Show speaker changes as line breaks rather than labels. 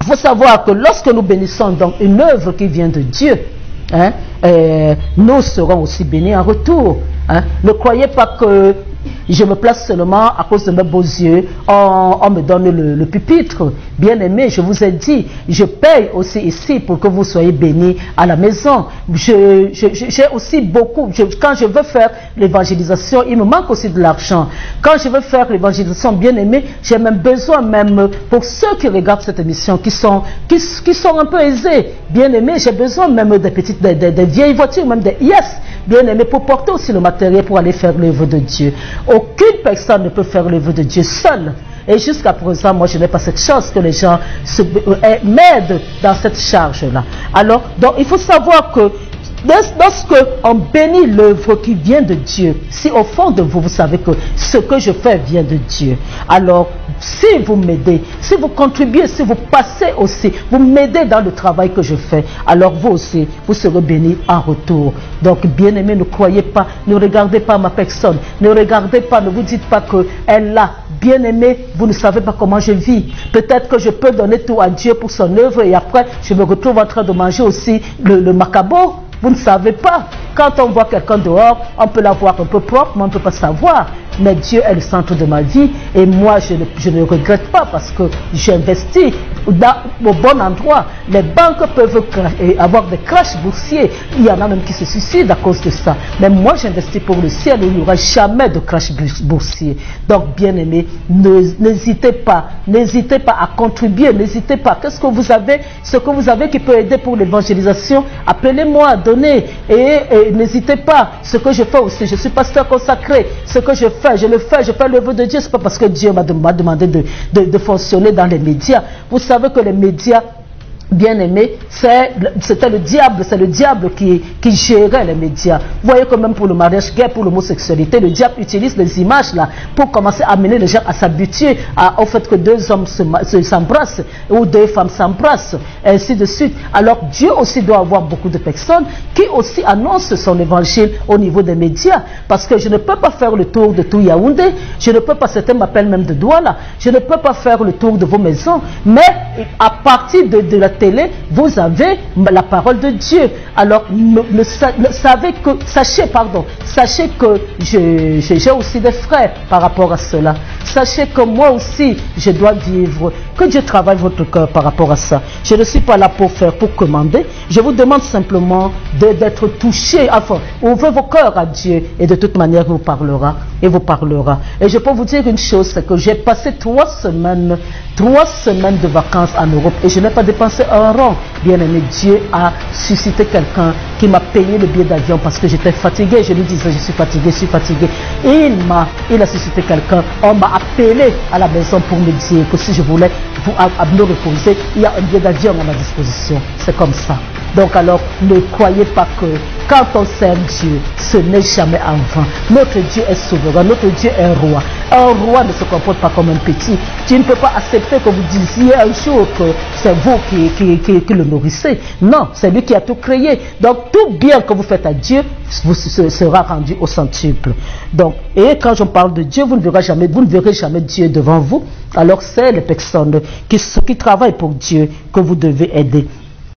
faut savoir que lorsque nous bénissons donc une œuvre qui vient de Dieu, hein, nous serons aussi bénis en retour. Hein. Ne croyez pas que je me place seulement à cause de mes beaux yeux, on me donne le pupitre. Bien aimé, je vous ai dit, je paye aussi ici pour que vous soyez bénis à la maison. J'ai aussi beaucoup, quand je veux faire l'évangélisation, il me manque aussi de l'argent. Quand je veux faire l'évangélisation, bien aimé, j'ai même besoin, même pour ceux qui regardent cette émission, qui sont un peu aisés, bien aimé, j'ai besoin même des vieilles voitures, même des IS, bien aimé, pour porter aussi le matériel pour aller faire l'œuvre de Dieu. Aucune personne ne peut faire l'œuvre de Dieu seule. Et jusqu'à présent, moi, je n'ai pas cette chance que les gens m'aident dans cette charge-là. Alors, donc, il faut savoir que lorsque on bénit l'œuvre qui vient de Dieu, si au fond de vous, vous savez que ce que je fais vient de Dieu, alors si vous m'aidez, si vous contribuez, si vous passez aussi, vous m'aidez dans le travail que je fais, alors vous aussi, vous serez bénis en retour. Donc, bien-aimés, ne croyez pas, ne regardez pas ma personne, ne regardez pas, ne vous dites pas qu'elle l'a. Bien-aimé, vous ne savez pas comment je vis. Peut-être que je peux donner tout à Dieu pour son œuvre et après, je me retrouve en train de manger aussi le macabo. Vous ne savez pas. Quand on voit quelqu'un dehors, on peut la voir un peu propre, mais on ne peut pas savoir. Mais Dieu est le centre de ma vie et moi, je ne regrette pas parce que j'investis au bon endroit. Les banques peuvent avoir des crashs boursiers. Il y en a même qui se suicident à cause de ça. Mais moi, j'investis pour le ciel où il n'y aura jamais de crash boursier. Donc, bien aimé, n'hésitez pas à contribuer, n'hésitez pas. Qu'est-ce que vous avez, ce que vous avez qui peut aider pour l'évangélisation, appelez-moi, donnez. Et n'hésitez pas, ce que je fais aussi, je suis pasteur consacré, ce que je fais l'œuvre de Dieu, c'est pas parce que Dieu m'a demandé de fonctionner dans les médias. Vous savez que les médias, bien aimé, c'était le diable, c'est le diable qui gérait les médias. Vous voyez que même pour le mariage gay, pour l'homosexualité, le diable utilise les images là pour commencer à amener les gens à s'habituer au fait que deux hommes s'embrassent ou deux femmes s'embrassent, et ainsi de suite. Alors Dieu aussi doit avoir beaucoup de personnes qui aussi annoncent son évangile au niveau des médias, parce que je ne peux pas faire le tour de tout Yaoundé, je ne peux pas, certains m'appellent même de Douala, je ne peux pas faire le tour de vos maisons, mais à partir de la télé, vous avez la parole de Dieu. Alors, sachez que j'ai aussi des frères par rapport à cela. Sachez que moi aussi, je dois vivre, que Dieu travaille votre cœur par rapport à ça. Je ne suis pas là pour commander. Je vous demande simplement d'être touché. Enfin, ouvrez vos cœurs à Dieu et de toute manière, il vous parlera. Et je peux vous dire une chose, c'est que j'ai passé 3 semaines de vacances en Europe et je n'ai pas dépensé un rond. Bien aimé, Dieu a suscité quelqu'un qui m'a payé le billet d'avion parce que j'étais fatigué. Je lui disais, je suis fatigué. Et il a suscité quelqu'un. On m'a appelé à la maison pour me dire que si je voulais me reposer, il y a un billet d'avion à ma disposition. C'est comme ça. Donc alors, ne croyez pas que quand on sert Dieu, ce n'est jamais en vain. Notre Dieu est souverain, notre Dieu est roi. Un roi ne se comporte pas comme un petit. Tu ne peux pas accepter que vous disiez un jour que c'est vous qui le nourrissez. Non, c'est lui qui a tout créé. Donc tout bien que vous faites à Dieu vous sera rendu au centuple. Donc, et quand je parle de Dieu, vous ne verrez jamais Dieu devant vous. Alors c'est les personnes qui travaillent pour Dieu que vous devez aider.